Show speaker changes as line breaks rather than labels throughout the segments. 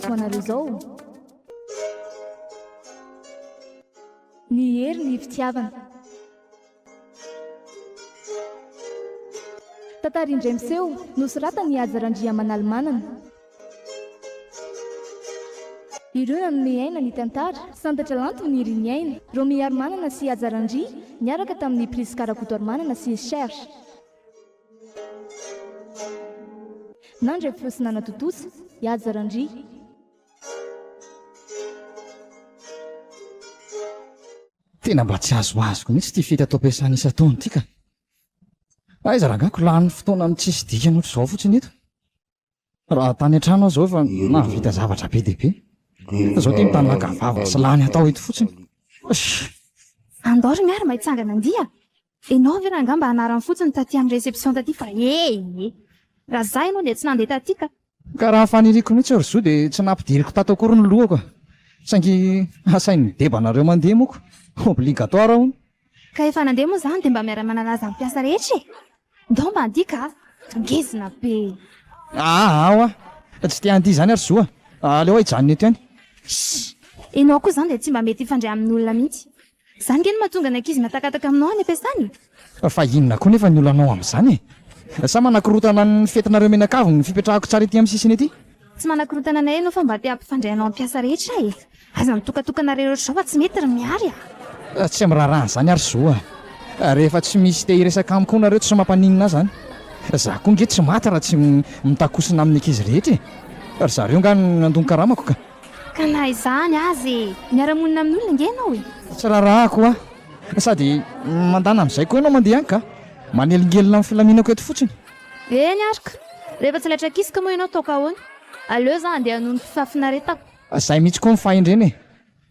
ho anareo izao ny hery ny fitiavana tantarindray miseho nosoratany Ajarandria Manalimanana. Ireo nanome aina ny tantara, santatra lanto ny ry ny aina, Romi Armanana sy Ajarandria niaraka tamin'ny Prince Karakoto Armanana sy Cherche. Nandray fiosinana totosa i Ajarandria.
Tena mba tsy azoazoko mihitsy ty fety atao ampiasana isan-taona ity ka. Aiza rangako lany fotoana amin'ny tsisy dikany ohatr'izao fotsiny eto. Raha tany an-trano aho zao efa nahavita zavatra be dia be. Zao ty mitany nakavava sy lany atao eto fotsiny.
Andoro miara mahitsangana andia. Enao ve raha mba anarany fotsiny taty amin'ny réception taty fa raha zah ianao dia tsy nandeha taty ka.
Ka raha faniriko mihitsy ry zo dia tsy nampidiriko tato akory ny lohako. Saingy asain'ny debanareo mandeha moko. Obligatoire hono.
Ka efa nandeha moa zany dia mba miara manalaza amin'ny mpiasa rehetra e. Ndao mba handia ka ngezina be.
Ao tsy te handia zany ary zo. Aleo hijanona eto ihany.
Enao koa zany dia tsy mba mety ifandray amin'ny olona mihitsy. Zany ke no mahatonga ny ankizy matakataka aminao any ampiasany.
Fa inona koa nefa ny olanao amin'izany e. Sa manakorotana ny fetinareo menakavy ny fipetrahako tsara ety amin'ny sisiny ety.
Tsy manakorotana anay enao fa mba te hampifandray anao amin'ny mpiasa rehetra e. Aza mitokatokanareo rehetra fa tsy mety ry miary
Tsy am'raharahana zany ary zo rehefa tsy misy te hiresaka amiko nareo tsy mampaninina zany. Za koa nge tsy maty raha tsy mitakosina amin'ny ankizy rehetra e. Ary zareo nga nandon'ny karamako ka.
Ka na izany azy miara-monina amin'ny olona nge ianao e.
Tsy raharaha sady mandana amin'izay koa ianao mandeha any ka manelingelina amin'ny filaminako eto fotsiny.
Niarika rehefa tsy laitra kisika moa ianao toka ahoana. Aleo za andeha hanono fifafinaretako.
Zay mihitsy koa mifahendreny e.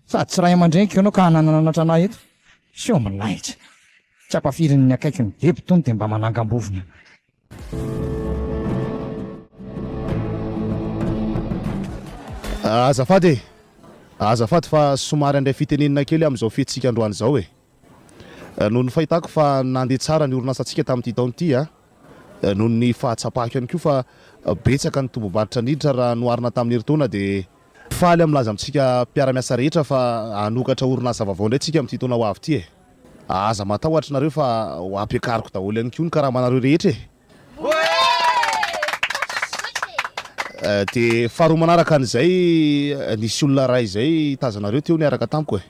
Sady tsy raha aman-dreniko ianao ka hanananatra anahy eto. Sy eo milahitra. Tsy ampafirin'ny akaiky ny deby tony dia mba manangam-bovona.
Azafady fa somary andray fitenenina kely amin'izao fetsika androany izao e. Noho ny fahitako fa nandeha tsara ny orinasantsika tamin'ity taona ity noho ny fahatsapako ihany koa fa betsaka ny tombobarotra niditra raha noarina tamin'ny herintaona dia faly amlaza amintsika mpiara-miasa rehetra fa hanokatra orinasa vaovao indray tsika amin'ity taona ho avy ity e. Aza matahotra nareo fa ho ampiakariko daholo ihany koa ny karamanareo rehetra e. Dia faharoa manaraka an'izay nisy olona ray izay tazanareo teo niaraka tamiko e.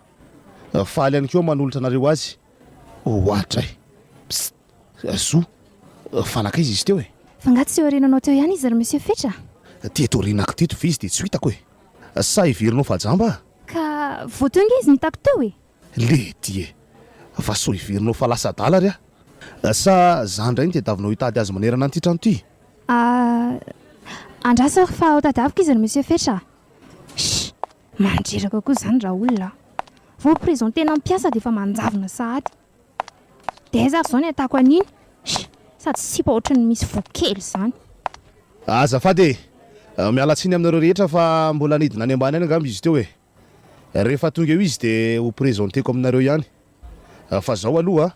Faly ihany koa manolotra nareo azy. Ohatra e. Zo fanakaiza izy teo e.
Fa nga tsy orinanao teo ihany izy ry monsieur Fetra.
Teto orinako teto fa izy dia tsy hitako e. Sa iverinao fajamba?
Ka voatonga izy nitako teo e.
Lety e. Fa so iverinao fa lasa adala ry sa zany indray ny tediavinao hitady azy manerana an'ity trano ity?
Andrasa fa ao tadiaviko izy ry monsieur Fetra. Mandreraka koa zany raha olona. Vao présenté-na ampiasa dia efa manjavona sahady. Dia aiza zao ny atako an'iny? Sady sipa ohatran'ny misy vokely zany.
Azafady mialatsiny aminareo rehetra fa mbola nidina any ambany any angamba izy teo e. Rehefa tonga eo izy dia ho présenteko aminareo ihany. Fa zao aloha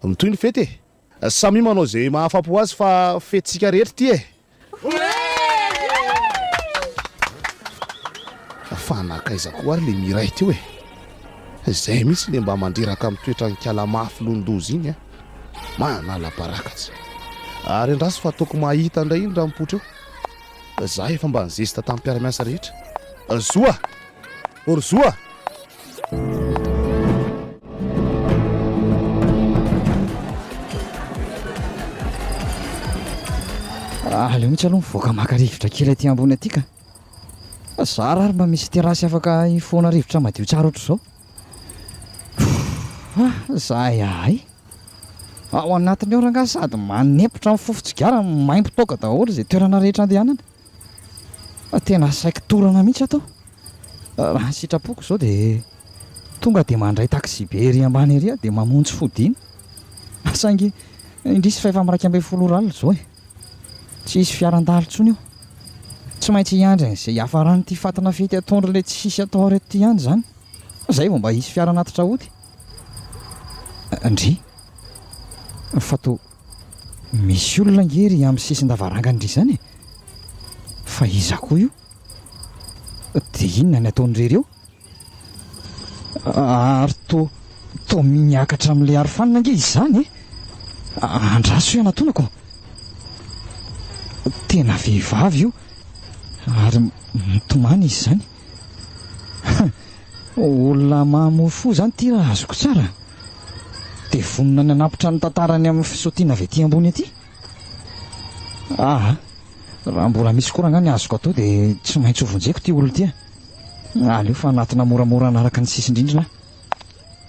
mitoy ny fety e. Samy manao zay mahafapo azy fa fetintsika rehetra ty e. Fanakaiza koa ary le miray teo e. Zay mihitsy le mba mandreraka amin'ny toetra ny kalamafy londozy iny manala barakatsy. Ary andrasy fa ataoko mahita indray iny raha mipotra eo. Za efa mba nizesta tamin'ny mpiara-miasa rehetra. Zoa! Ory zoa!
Aleo mihitsy aloha mivoaka maka rivotra kely aty ambony aty ka. Za raha mba misy terasy afaka hifoana rivotra madio tsara ohatr'izao. Zay ahy. Ao anatiny eo ranga sady manepotra amin'ny fofotsigara maimpotoka daholo izay toerana rehetra andehanana. Tena saiko torana mihitsy atao. Raha sitrapoko izao dia tonga dia mandray taxi be ery ambany ery dia mamonjy fodiny. Saingy indrisy fa efa miraika ambin'ny folo ora alina izao e. Tsy hisy fiaran-dalo intsony io. Tsy maintsy hiandry izay hiafarany ity fatana fety atondra ilay tsy hisy atao reto ity ihany zany. Zay vao mba hisy fiaranatitra ody. Ndry fa to misy olona ngery amin'ny sisin-davarangana indry zany e. Fa iza koa io? dia inona ny ataon'ireo ary to miakatra amin'ilay arofanina nge izy izany andraso iana tonako tena vehivavy io ary mitomany izy izany olona mamofo zany ty raha azoko tsara dia vonona ny anapitra ny tantarany amin'ny fisotiana avy aty ambony aty raha mbola misy koranga ny azoko atao dia tsy maintsy hovonjeko ty olo ty aleo fa anatina moramora anaraka ny sisindrindrina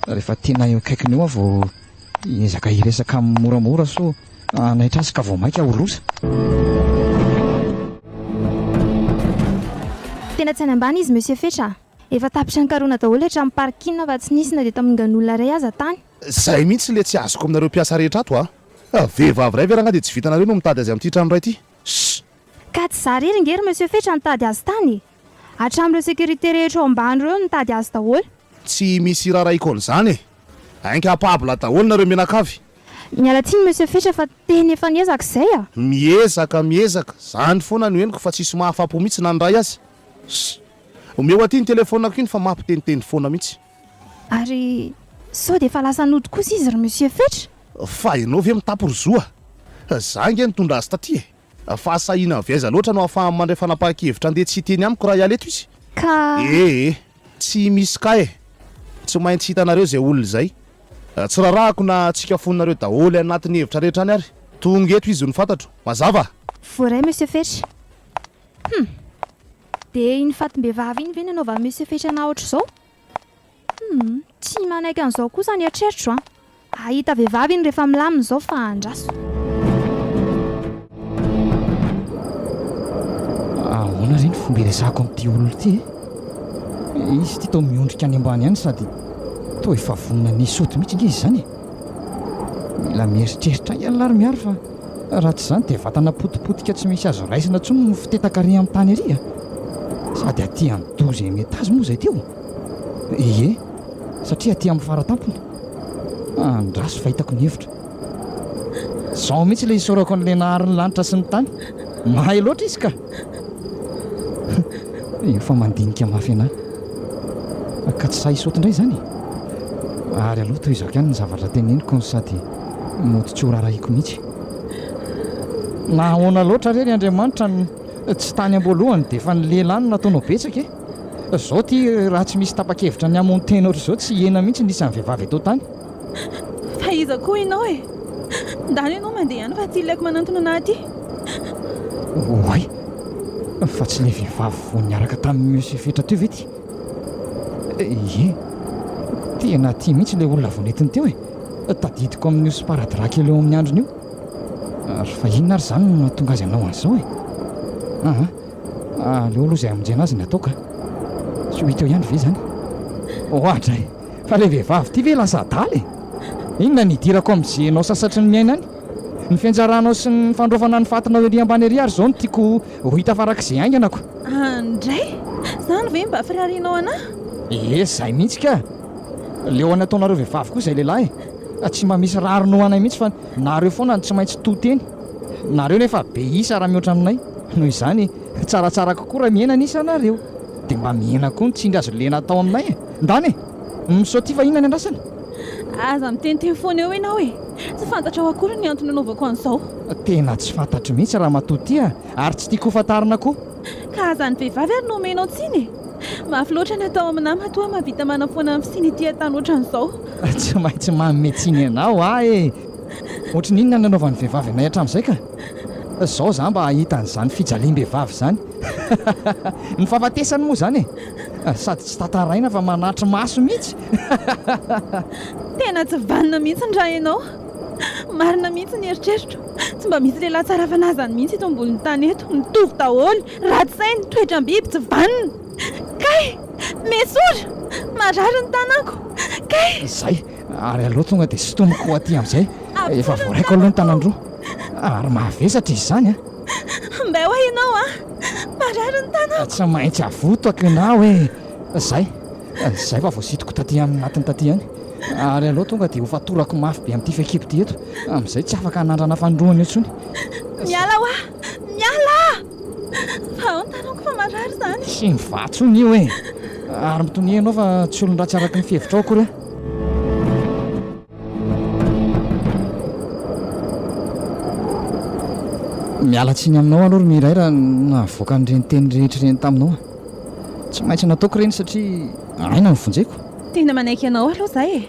rehefa tena eo akaikiny eo vao ezaka hiresaka amin'ny moramora so anaitrasika vao mainka oloza
tena tsy any ambany izy monsieur Fetra efa tapitra ny karona daholo hatramin'ny parkina fa tsy nisy na dia tamingan'olona ray aza tany
zay mihitsy le tsy azoko aminareo mpiasa rehetra ato vehivavy ray veranga dia tsy vitanareo no mitady azy amin'ity trano ray ity
ka tsy za rery ngery monsieur Fetra nitady azy tany hatramin'ireo sécurité rehetra ao ambany ireo nitady azy daholo
tsy misy raha ikon'izany ainka apabla daholo nareo menakavy
miala tiny monsieur Fetra fa teny efa niezaka izay
miezaka zany foana ny henoko fa tsisy mahafapo mihitsy nandray azy omeo aty ny telefonako iny fa mampiteniteny foana mihitsy
ary sao dia efa lasa nody kosa izy ry monsieur Fetra
fa ianao ve mitaporozoa za nge nitondra azy taty fahasahina viaiza loatra no ahafahany mandray fanapahan-kevitra andeha tsy teny amiko raha ialeto izy
ka
tsy misy ka tsy maintsy hitanareo zay olona izay tsy rarahako na tsika foninareo daholo anatin'ny hevitra rehetra any ary tongeto izy no fantatro mazava
voaray monsieur Fetra dia iny fatim-behivavy iny ve ny anaova monsieur Fetra na ohatr' izao tsy manaiky an'izao kosa ny atreritro ahita vehivavy iny rehefa milamina izao fa andraso
ahoana reny fomba iresako amin'ity olona ity izy ty tao miondrika any ambany ihany sady to efa vonona ny soty mihitsy nge izy zany mila mieritreritra ialary miaro fa raha tsy izany dia vatana potipotika tsy misy azo raisina ntsony no fitetakary amin'ny tany ery sady aty amin'ny 12 metazy moa zay teo satria aty amin'ny faratampony andraso fahitako ny hevitra zao mihitsy ilay isorako an'ilay naharin'ny lanitra sy ny tany mahay loatra izy ka efa mandinika mafy anahy ka tsy sahy soty indray zany ary aloha toy izako ihany ny zavatra teneniko no sady mody tsy ho rarahiko mihitsy na ahoana loatra rery Andriamanitra tsy tany am-boalohany dia efa ny lehilahy no nataonao betsaka zao ty raha tsy misy tapa-kevitra ny amony tena ohatr' izao tsy hena mihitsy nisan'ny vehivavy atao tany
fa iza koa ianao ndany ianao mandeha ihany fa tsy ilaiko manantona anahy ty
oay fa tsy ilay vehivavy vo niaraka tamin'ny monsieur Fetra teo ve ty tena ty mihitsy ilay olona vo netiny teo tadidiko amin'io sparadraka eo amin'ny androny io ary fa inona ary zany no natonga azy anao an'izao aleo aloha izay amonjena azy ny ataoka tsy ho hita eo ihany ve zany ohatra fa ilay vehivavy ty ve lasa adaly inona nidirako amin'izay anao sasatry ny miaina any ny fianjaranao sy ny fandrovana ny fatinao ery ambany ery ary zao no tiako ho hita farak'izay ainganako
andray zany ve mba firarianao anahy
zay mihitsy ka leo any ataonareo vehivavy koa izay lehilahy tsy mba misy rarino anay mihitsy fa nareo foana ny tsy maintsy toteny nareo nefa be isa raha mihoatra aminay noho izany tsaratsara kokoa raha miaina nisa anareo dia mba miaina koa ny tsindry azo lena atao aminay ndany misao ty fa inona ny andrasana
aza miteniteny foana eo ianao tsy fantatra ao akory ny antony anaovako an'izao
tena tsy fantatro mihitsy raha matoty ary tsy tiako hofantarina koa
ka azany vehivavy ary nomenao tsiny mafy loatra ny atao aminah matoa mahavita manafoana amin'ny fisiny ity atany ohatran'izao
tsy maintsy mametsiny anao ohatra ny inona ny anaovan'ny vehivavy anay hatramin'izay ka zao za mba ahitan'izany fijaliam-behivavy zany ny fahafatesany moa zany sady tsy tantaraina fa manatry maso mihitsy
tena tsy vanina mihitsy ny raha ianao marina mihitsy ny eritreritro tsy mba misy lehilahy tsara fanazany mihitsy eto amboniny tany eto mitovy daholo ratsy sainy toetram-biby tsy vanina kay mesora marary ny tanako kay
zay ary aloha tonga dia sy tomoko aty amin'izay efa voaraiko aloha ny tanandroa ary mahavesatra izy zany
mba ho ianao marary ny tanako
tsy maintsy avotako ianao zay fa voasitoko taty amin'ny natiny taty ihany ary aloha tonga dia ho fatorako mafy be amin'ity fekibo ty eto amin'izay tsy afaka hanandrana fandroany eo tsony
miala miala fa ao ny tanako hitako fa marary zany.
sy mivatsony io e ary mitony ianao fa tsy olon-dratsy araka ny fihevitra ao akory mialatsiny aminao aloha ry miray raha navoaka n'ireny teny rehetra ireny taminao tsy maintsy nataoko ireny satria aina nyvonjeko
tena manaiky anao aloha zay e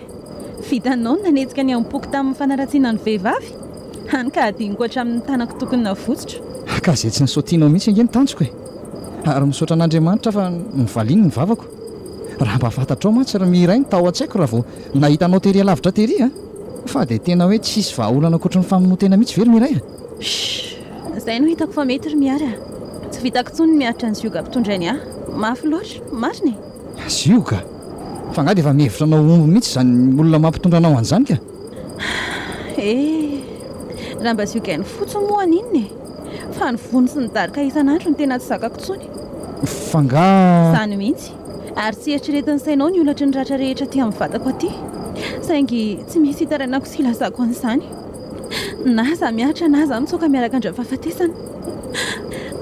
vitanao no nanetsika ny ampoky tamin'ny fanaratsiana ny vehivavy hany ka adiniko hatramin'ny tanako tokony navotsitra
ka izay tsy nisaotianao mihitsy ange ny tanjoko e ary misaotra an'Andriamanitra fa nivaliny ny vavako raha mba fantatrao mantsy raha miray ny tao an-tsaiko raha vao nahitanao tery alavitra tery a fa dia tena hoe tsisy vahaolana ankoatra ny famonoatena mihitsy very miray a
izay no hitako fa mety ry miary a tsy vitako tsony miaritra ny zioga mpitondray ny ahy mafy loatra mariny
zioga fa nga dia efa mihevitra anao omby mihitsy izany olona mampitondra anao an'izany ka
raha mba zioga ny fotsy moa aninona e fa ny vony sy ny darika isan'andro ny tena tsy zakako tsony
fa nga
izany mihitsy ary tsy eritreretin'ny sainao ny olatra ny ratra rehetra ty amin'ny vatako aty saingy tsy misy hitaranako sy ilazako an'izany na za miatra na za mitsoaka miaraka andra fahafatesana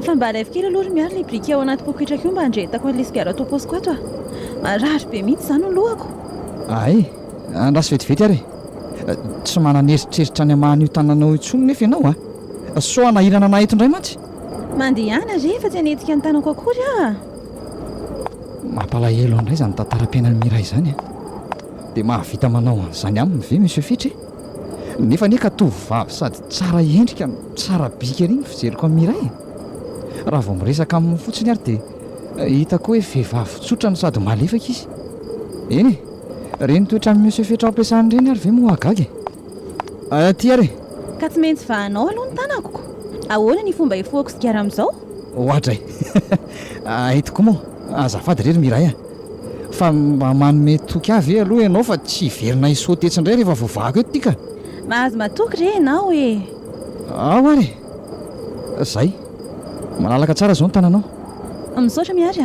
fa mba raivo kely aloha ry miary ny brika ao anaty poketraka io mba handretako an'ilay sigara toposiko ato a marary be mihitsy izany no lohako
ay andrasy vetivety ary tsy mananeritreritra any amahan'io tananao intsony nefa ianao a so anahirana anahy eto indray mantsy
mandehana rehefa tsy hanetika ny tanako akory a
mampalahelo andray izany tantaram-piainany miray izany a dia mahavita manao an'izany aminy ve monsieur fitry nefa ne ka tovovavy sady tsara endrika tsara bika ry ny fijeriko amin'ny miray raha vao miresaka amin'ny fotsiny ary dia hitako hoe vehivavy tsotra no sady malefaka izy eny e reny toetra amin'ny monsieur fitra ampiasany ireny ary ve moa agagy ty ary
ka tsy maintsy vahanao aloha ny tanakoko ahoana ny fomba hifoako sigara amin'izao
ohatra hitoko moa azafady rery miray a fa mba manome toky avy aloha ianao fa tsy verina isotetsyndray rehefa voavahako eto tika
mahazo matoky re ianao e
ao ary zay malalaka tsara zao ny tananao
misaotra miary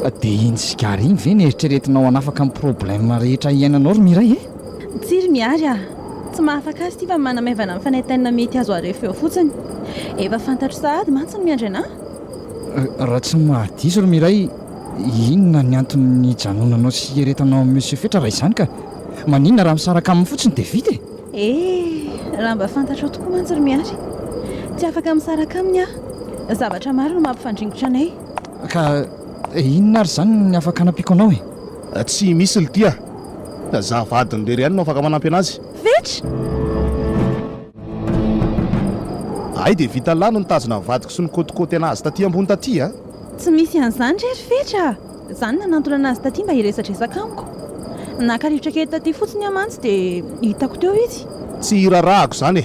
a dia iny sigara iny ve nieritreretinao anafaka amin'ny problème rehetra iainanao ry miray e
tsy ry miary a tsy mahafaka azy ty fa manamaivana amin'ny fanaitainina mety azo arefo eo fotsiny efa fantatro sahady mantsy ny miandry anahy
raha tsy mahadiso ry miray inona ny antony janonanao sy eretanao amin'ny monsieur fetra raha izany ka maninona raha misaraka amin'ny fotsiny dia vita
raha mba fantatro tokoa mantsy ry miary tsy afaka misaraka aminy aho zavatra maro no mampifandringotra anay
ka inona ary izany ny afaka anampiko anao e
tsy misy ly tia za vadiny lery ihany no afaka manampy anazy
vetra
ay dia vita lano ny tazona nivadiko sy nykôtikôty anazy taty ambony taty a
tsy misy an'izany rery fetra izany nanantona anazy taty mba hiresatrezaka amiko nakarivotra kely taty fotsiny amantsy dia hitako teo izy
tsy hirarahako izany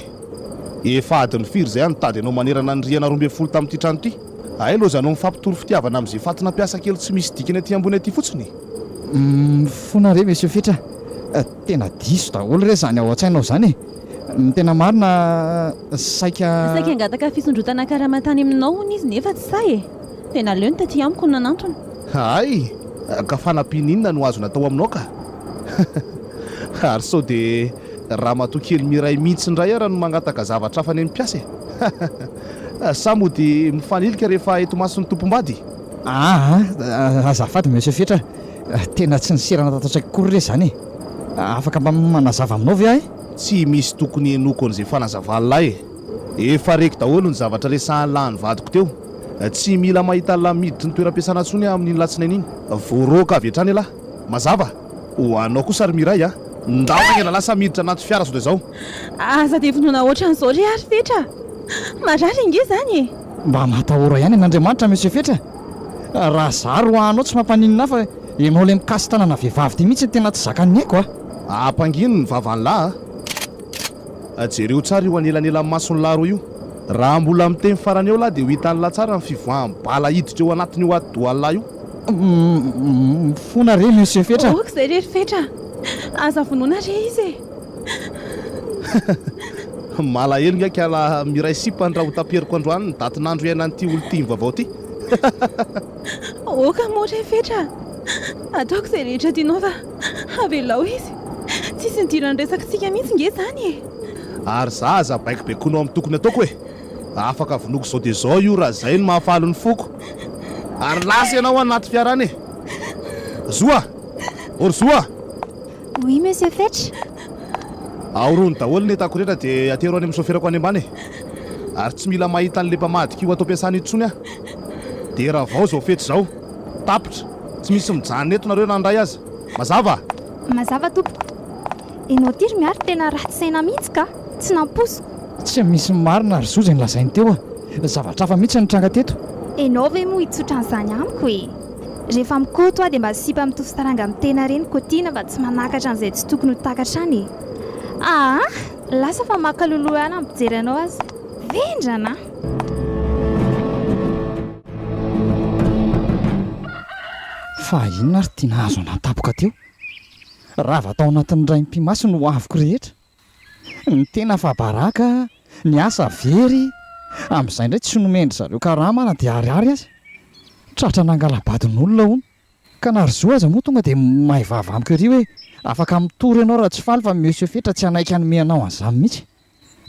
efa adiny firy izay anytady anao manerana ny riana 12 tamin'ity trano ity ay aloha zanao mifampitory fitiavana amin'izay fatina mpiasa kely tsy misy dikany aty ambony aty fotsiny
fona re monsieur fetra tena diso daholo re zany ao an-tsainao izany ny tena marina saika
angataka fisondrotana karamatany aminao hony izy nefa tsy say e tena leo ny taty amiko no nanantona
ay ka fanampininona no azo natao aminao ka ary sao dia raha matokely miray mihitsy indray ara no mangataka zavatra hafa any amin'ny mpiasa sa moa dia mifanilika rehefa eto mason'ny tompombady
azafady monsieur fetra tena tsy niserana tatatsaiko kory re zany afaka mba manazava aminao ve ahy
tsy misy tokony enoko an'izay fanazavanylahy efa reky daholo ny zavatra resahany lahany vadiko teo tsy mila mahita lamiditry ny toeram-piasana ntsony amin'iny latsinainy iny voaroka avy hatrany lahy mazava ho anao kosa ary miray ndavagna lasa miditra anaty fiara sao dia zao
aza dia vonona ohatran'izao re ary fetra marary inge zany
mba matahora ihany n'Andriamanitra monsieur fetra raha zaro anao tsy mampaninina fa ianao ilay mikasy tanana vehivavy ty mihitsy tena tsy zakany aiko
ampangino ny vavan'lahy jereo tsara io anelanelan'ny masony lahy roa io raha mbola miteny farany eo lahy dia ho hitan'lahy tsara ny fivoahany bala hiditra eo anatiny io adohan'lahy io
fona re monsieur fetra
ok izay rery fetra aza vonoana re izy
malahelo nga kala miray sipany raha ho taperiko androany ny datin'andro iainan'ity olo tia mivavao ty
oka moa re fetra ataoko izay rehetra tianao fa avelao izy tsisy nidirany resaka tsika mihitsy nge zany
ary zaza baiko be konao amin'ny tokony ataoko hoe afaka vonoko zao dia zao io raha zay no mahafaly ny foko ary lasa ianao anaty fiarana e zoa ory zoa
Oui, monsieur Fetch.
aorony daholo ny etako rehetra dia atero any amin'ny soferako any ambany e ary tsy mila mahita an'le mpamadika io atao ampiasana itsony a dia raha vao zao fety zao tapitra tsy misy mijanona eto nareo nandray aza mazava
Mazava tompoko. Ianao ty ry miaro tena ratsy saina mihitsy ka tsy namposo.
Tsy misy marina ary zoza ny lazainy teo a zavatra hafa mihitsy nitranga teto.
Ianao ve moa hitsotra an'izany amiko e? Rehefa mikoto aho dia mba sipa mitovy saranga amin'ny tena reny kotiana mba tsy manakatra an'izay tsy tokony ho takatra any e. Lasa fa makaloloha ihany ampijery anao azy. Vendrana.
Fa inona ary tia nahazo anatapoka teo? Rava tao anatin'ny raim-pimaso no avoko rehetra. Ny tena fa baraka, ny asa very, amin'izay indray tsy nomendry zareo karamana dia ariary azy. Tratra nangalabadin'olona hono. Ka naryzoa aza moa tonga dia mahay vava amiko ery hoe afaka mitory ianao raha tsy faly fa monsieur Fetra tsy hanaiky hanome anao an'izany mihitsy.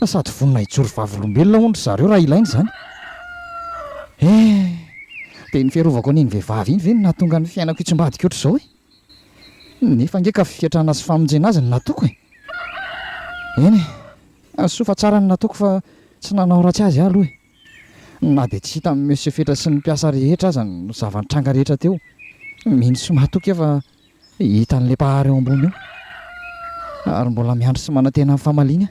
Sady vonona hijoro vavolombelona hono zareo raha ilainy izany. Dia ny fiarovako an'iny vehivavy iny ve no nahatonga ny fiainako hitsombadika ohatr'izao e? Nefa ngeka fiatrana sy famonjena azy no nataoko e. Eny e, soa fa tsara no nataoko fa tsy nanao ratsy azy aloha e. Na dia tsy hita amin'ny monsieur Fetra sy ny mpiasa rehetra aza no zava-nitranga rehetra teo. Mino sy mahatoky fa hita an'ilay mpahary eo ambony eo. Ary mbola miandry sy manantena amin'ny famaliana.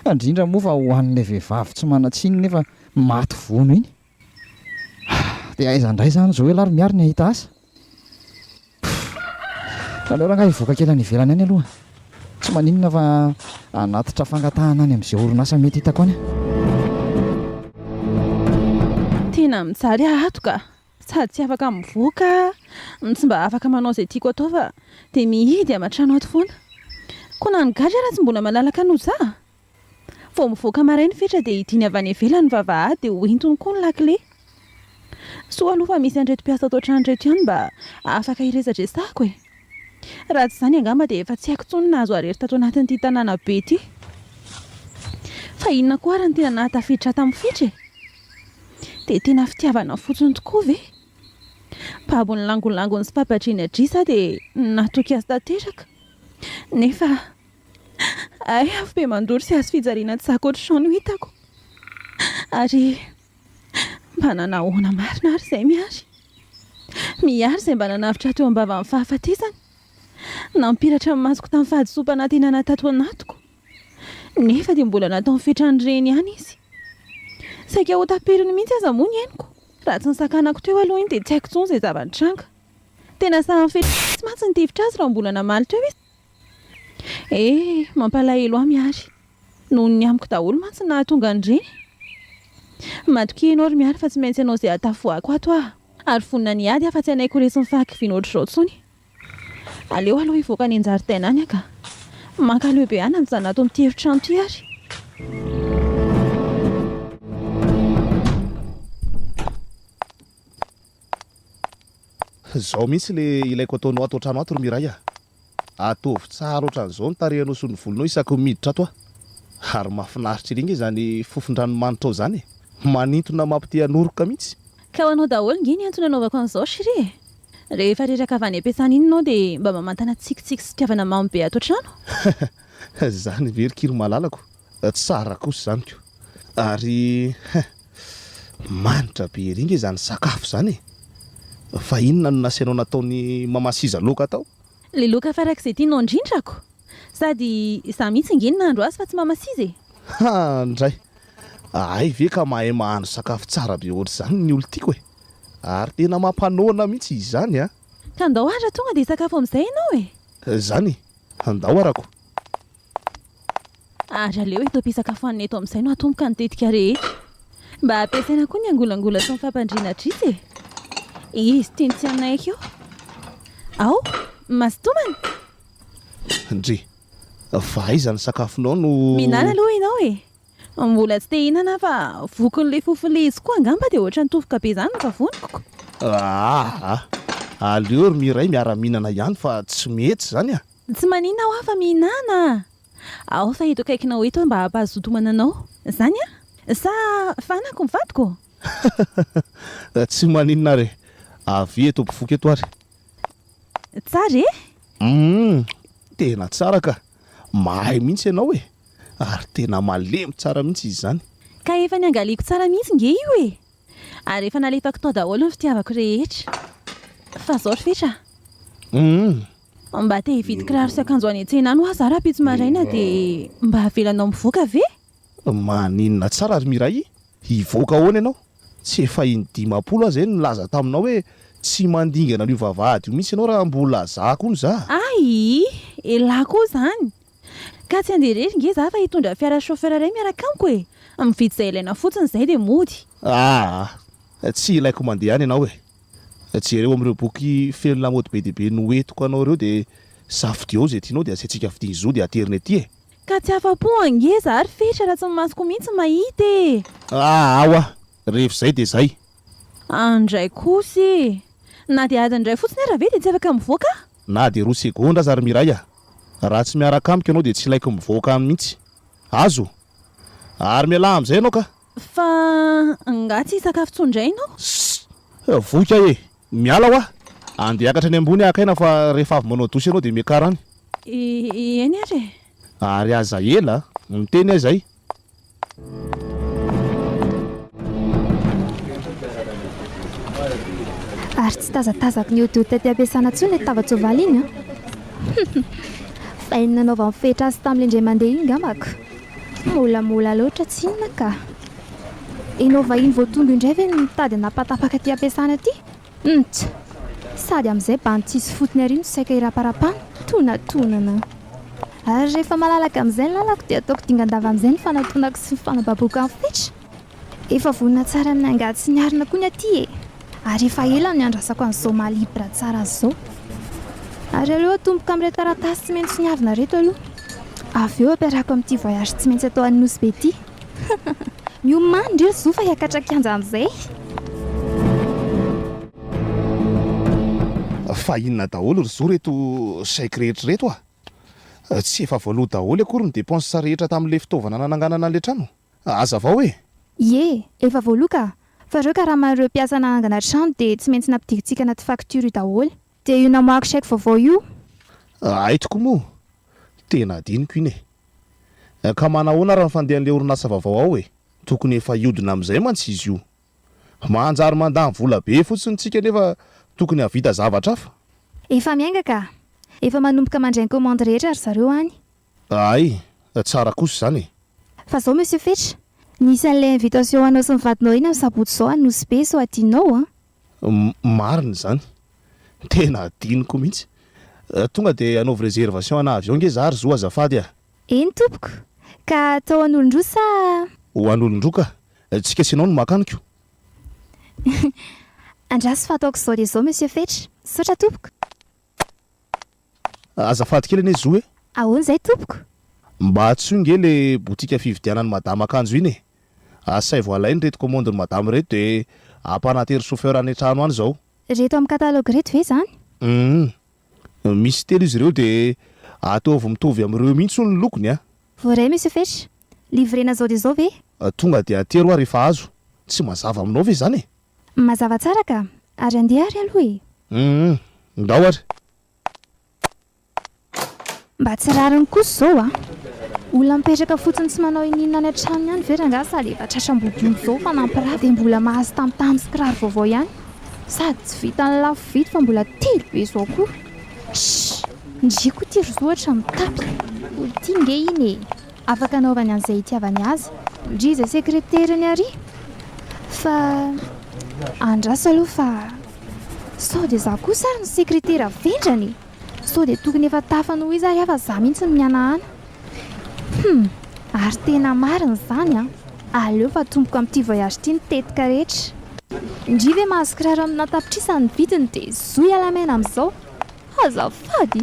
Indrindra moa fa ho an'ilay vehivavy tsy manan-tsiny nefa maty vono iny. Dia aiza indray izany izao hoe lary miaro ny ahita asa. Aleo raha hivoaka kely any ivelany any aloha. Tsy maninona fa hanatitra fangatahana any amin'izay orinasa mety hitako any.
Tena mijaly ato ka sady tsy afaka mivoaka tsy mba afaka manao izay tiako atao fa dia mihidy amatrano ato foana. Koa na ny gadra raha tsy mbola malalaka noho za. Vao mivoaka marainy Fetra dia hidiny avy any ivelany vavahady dia hoentiny koa ny lakile. Soa aloha fa misy andretom-piasa atao trano reto ihany mba afaka hiresadresako e. Raha tsy izany angamba dia efa tsy haiko intsony nahazo arery tato anatin'ity tanàna be ity. Fa inona koa ary ny tena nahatafiditra tamin'ny Fetra e? Dia tena fitiavana fotsiny tokoa ve? Mpabony langolangony sy papatriana drisa dia natoky azy tanteraka. Nefa afo be mandory sy azo fijariana tsy sakoatr'izao no hitako. Ary mba nanahoana marina ary izay miary. Miary izay mba nanavitra teo am-bava amin'ny fahafatesany. Nampiratra amin'ny masoko tamin'ny fahadisompana tena natato anatiko. Nefa dia mbola natao Fetrany reny ihany izy. Saika ho tapiriny mihitsy aza moa ny hainiko. Raha tsy nisakanako teo aloha iny dia tsy haiko intsony izay zava-nitranga. Tena samy Fetra tsy matsy nitevitra azy raha mbola namaly teo izy. Mampalahelo ahy miary. Noho ny amiko daholo mantsy nahatonga an'ireny. Matoky ianao ry miary fa tsy maintsy ianao izay hatafoako ato aho. Ary vonona ny ady afa tsy hanaiko resy fahaky vino ohatr'izao intsony. Aleo aloha hivoaka any an-jaridaina any aka. Mankaleo be any amin'izany ato amin'ity efitrano ity ary.
Zao mihitsy le ilaiko ataonao ato an-trano ato ry miray a. Atovy tsara ohatran'izao ny tarehanao sy ny volonao isaky miditra ato a. Ary mahafinaritra ery nge izany fofon-dranomanitra ao izany e. Manintona mampite hanoroka mihitsy.
Ka ho anao daholo nge ny antony anaovako an'izao chérie e. Rehefa reraka avy any am-piasana iny ianao dia mba mamantana tsikitsiky sy fitiavana mamy be ato an-trano.
Zany very kiry malalako. Tsara kosa izany ko. Ary manitra be ery nge izany sakafo izany e. Fa inona no nasianao nataony mamasiza loka tao?
Le loka farak'izay tianao indrindrako. Sady izaho mihitsy nge ny nandro azy fa tsy mamasiza e.
Ndray. Ay ve ka mahay mahandro sakafo tsara be ohatr'izany ny olo tiako e. Ary tena mampanoana mihitsy izany a.
Ka andao ara tonga dia sakafo amin'izay ianao e.
Zany, andao arako.
Ary aleo eto am-pisakafoanana eto amin'izay no atomboka ny tetika rehetra. Mba ampiasaina koa ny angolangola sy ny fampandriana drisa e. Izy tiany tsy anaiky io. Ao, masintomana.
Ndry, fa aiza ny sakafonao no...
Minana aloha ianao e. Mbola tsy te hinana fa vokon'ilay fofole izy koa angamba dia ohatra nitovoka be izany fa voniko.
Aleo ry miray miara-minana ihany fa tsy mety izany a.
Tsy maninona ho afa mihinana. ao fa eto akaikina hoe to mba hampahazotomana anao zany a sa fanako mivadiko
tsy maninona re avy eto mpifoky eto ary
tsara
tena tsara ka mahay mihitsy ianao e ary tena malemy tsara mihitsy izy zany
ka efa ny angaliako tsara mihitsy nge io e ary efa naletako tao daholo ny fitiavako rehetra fa zao fetra mba te hividy kiraro sy akanjo any an-tsena any ho aza raha-pitsy maraina dia mba havelanao mivoaka ve
maninona tsara ary miray hivoaka ahoana ianao tsy efa in-dimapolo aza ny nilaza taminao hoe tsy mandingana an'io vavahady io mihitsy ianao raha mbola zako ony za
ay elahy koa zany ka tsy anderery nge za fa hitondra fiara chauffeur iray miaraka amiko e mividy izay ilaina fotsiny izay dia mody
tsy ilaiko mandeha any ianao e jereo amin'ireo boky feno lamody be dehibe noentiko anao ireo dia safidio zay tianao dia asiantsika fidiny zo dia aterina ety e
ka tsy afa-po ange za ary fetra raha tsy masoko mihitsy mahita e
ao a rehefa izay dia zay
andray kosy na dia adiny indray fotsiny raha ve dia tsy afaka mivoaka
na dia roa segondra aza ary miray raha tsy miaraka amiko ianao dia tsy ilaiko mivoaka amin'ny mihitsy azo ary miala amin'izay ianao ka
fa nga tsy sakafo tsondray ianao
voika e miala ho andeha akatra any ambony akaina fa rehefa avy manao dosy ianao dia miakarany
eny ary
ary aza ela miteny aizay
ary tsy tazatazako ny odota ty ampiasana tsony le tava-tsoavaly iny fa iny nanaova mifetra azy tamin'le indray mandeha iny ngamako molamola loatra tsy inona ka enao vahiny voatongo indray ve mitady napatapaka ty ampiasana ty ts sady amin'izay bantsisy fotony ary no saika iraparapana tonatonana ary rehefa malalaka amin'izay ny lalako dia ataoko dingan-dava amin'izay ny fanatonako sy ny fanababoaka amin'ny fetra efa vonina tsara amin'ny angady sy ny arina koa ny aty e ary efa ela ny andrasako an'izao malibra tsara azao ary aloha tomboka amin'ireo taratasy tsy maintsy ny avina reto aloha avy eo ampiarako amin'ity voyage tsy maintsy atao anynosy be ty miomandry eo zo fa hiakatra kianja amin'izay
fa inona daholo ry zo reto saiko rehetra reto tsy efa voaloha daholo akory ny dépense rehetra tamin'le fitaovana nananganana an'le trano aza vao e
ie efa voaloka fa reo ka raha mareo mpiasa nanangana trano dia tsy maintsy nampidikitsika anaty facture io daholo dia io namoako saiko vaovao io
aitoko moa tena adiniko iny e ka manahoana raha nyfandeha an'le orinasa vaovao ao e tokony efa iodina amin'izay mantsy izy io manjary mandany vola be fotsiny tsika nefa tokony havita zavatra hafa
efa miainga ka efa manomboka mandray ny commande rehetra ary zareo any
ay tsara kosa zany
fa zao monsieur fetra nisan'ilay invitation anao sy mivadinao iny amin'ny sabotsy zao anosy be so adinao
marina zany tena adiniko mihitsy tonga dia anaovy réservation ana avion nge za ary zo azafady
eny tompoko ka atao an'olondro sa
ho an'olondroka tsika sy anao no makaniko
andrasy fa ataoko zao dia zao monsieur fetra saotra tompoko
azafady kely ane zo e
ahoana izay tompoko
mba tsy nge le botika fividianany madama akanjo iny e asay voalainy reto commandeny madama reto dia ampanatery chauffeur any trano any zao
reto amin'ny catalogue reto ve zany
misy telo izy ireo dia ataovy mitovy amin'ireo mihitsy ny lokony
voaray monsieur fetra livrena zao dia zao ve
tonga dia atero ary efa azo tsy mazava aminao ve zany e
mazava tsara ka ary andeha ary aloha e
ndao ary
mba tsy rariny kosa zao olona mipetraka fotsiny tsy manao ininona any an-trano ihany ve ranga sady efa tratrambodiony zao fa nampiraha dia mbola mahazo tamotamy sy kiraro vaovao ihany sady tsy vita ny lafo vity fa mbola telo be zao koa ndriko ty ry zoatra mitapy olo ty nge iny e afaka anaovany an'izay itiavany azy ndry izay sekreteriny ary fa andraso aloha fa sao dia za kosa ary ny sekretera vendrany sao dia tokony efa tafany ho izy ary afa za mihitsy ny mianahana ary tena marina zany aleo fa tomboko amin'ity voyage ity nitetika rehetra ndry ve mahazo kiraro amina tapitrisany vidiny dia zoy alamena amin'izao azafady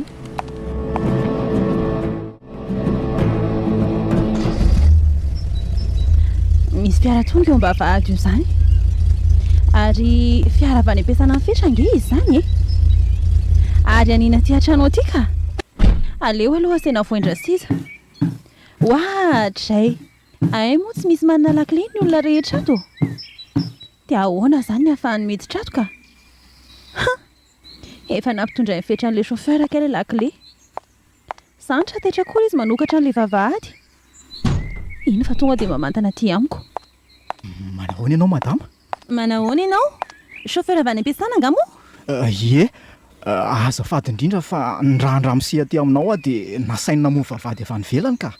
misy fiara tonga eo mba vahady io zany ary fiara avy any ampiasana ny fetra nge izy zany e ary anina ty an-trano aty ka aleo aloha asena voindra siza ohatray ay moa tsy misy manana lakile ny olona rehetra ato dia ahoana zany ny ahafahany miditra ato ka efa nampitondra ny fetra n'ilay chauffeur ka ilay lakile santra tetra koa izy manokatra n'ilay vavahady ino fa tonga dia mamantana ty amiko
manahoana ianao madama
manahoana ianao chauffeur avy any am-piasana angamo
ie azafady indrindra fa ndrandra misia ty aminao dia nasaina namoa vavahady avy any velany ka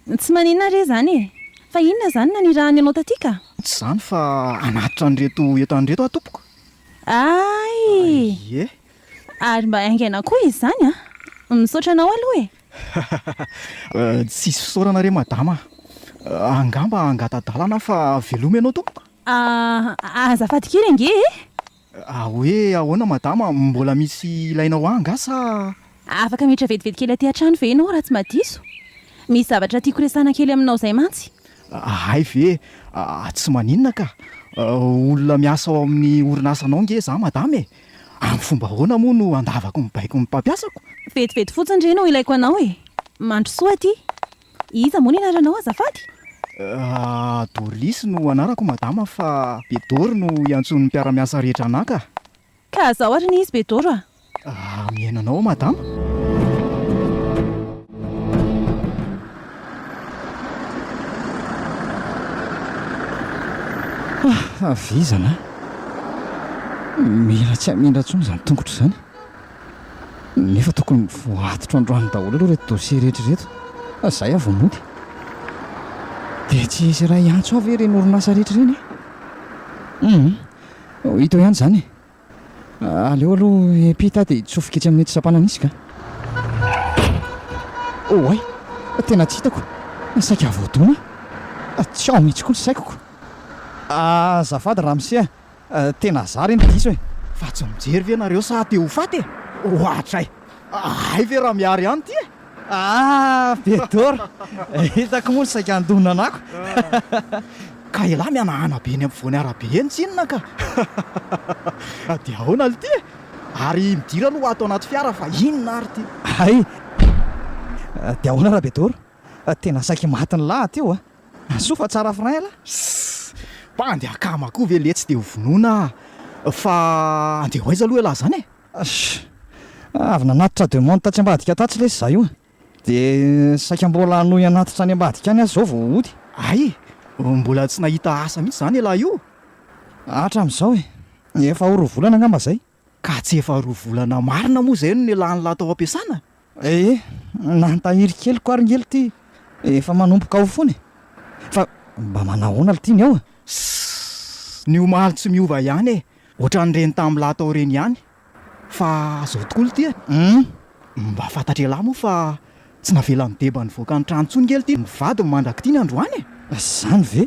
tsy maninona re zany e fa inona zany nanirahany ianao taty ka
tsy zany fa anatitra an'ireto entan'ireto atompoko
ay
ie
ary mba haingaina koa izy zany misaotra anao aloha
tsisy fisaorana re madama angamba angatadalana fa veloma ianao tompoko
azafady kely ange
hoe ahoana madama mbola misy ilainao anga sa
afaka mihitra vetivety kely aty an-trano ve ianao raha tsy madiso misy zavatra tiako resana kely aminao zay mantsy
ay ve tsy maninona ka olona miasa ao amin'ny orinasanao nge za madama amin'ny fomba ahoana moa no andavako mibaiko ny mpampiasako
vetivety fotsiny re no ilaiko anao mandro soa aty iza moa ny anaranao azafady
Dorlis no anarako madama fa Bedoro no iantson'ny mpiara-miasa rehetra anaka
ka za ohatra ny izy Bedoro
miainanao madama avizana mila tsy hamindra ntsony izany tongotra izany nefa tokony voatitra androany daholo aloha reto dossier rehetrareto zay avy mody dia tsy isy raha iantso avy reny orinasa rehetra reny hitao ihany izany aleo aloha epita dia tsofiketra amin'ny etsy-sapana nisy ka ay tena tsy hitako saika voadona tsy ao mihitsy koa ny saikoko azafady raha misia tena za reny diso fa tsy mijery ve nareo sa te ho faty ohatray ay ve raha miary ihany ty Bedoro hitako moa ny saika andona anako ka elahy mianahana be ny ampovoany arabe eny tsinona ka dia ahoana al ty ary midira aloha ato anaty fiara fa inona ary ty ay dia ahoana raha Bedoro tena saika matiny lahy teo sofa tsara frein ala mpandeha kama koa ve le tsy dia ho vonoina fa andeha ho aiza aloha elahy zany avy nanatitra demande tatsy ambadika tatsy lesy za io dia saika mbola hanohy anatitra any ambadika any azy zao vao hody ay mbola tsy nahita asa mihitsy zany elahy io hatramin'izao efa ho roa volana angamba zay ka tsy efa roa volana marina moa zay no ny lahy nylahy tao am-piasana nantahiry kely koaringely ty efa manompoka ho foany fa mba manahoana ly tiany ao ny omaly tsy miova ihany ohatran'ireny tamin'ny lahy tao reny ihany fa zao tokoa ly ty mba fantatra elahy moa fa tsy navela mideba ny voaka ny tranontsony kely ty mivady ny mandraky ty ny androany zany ve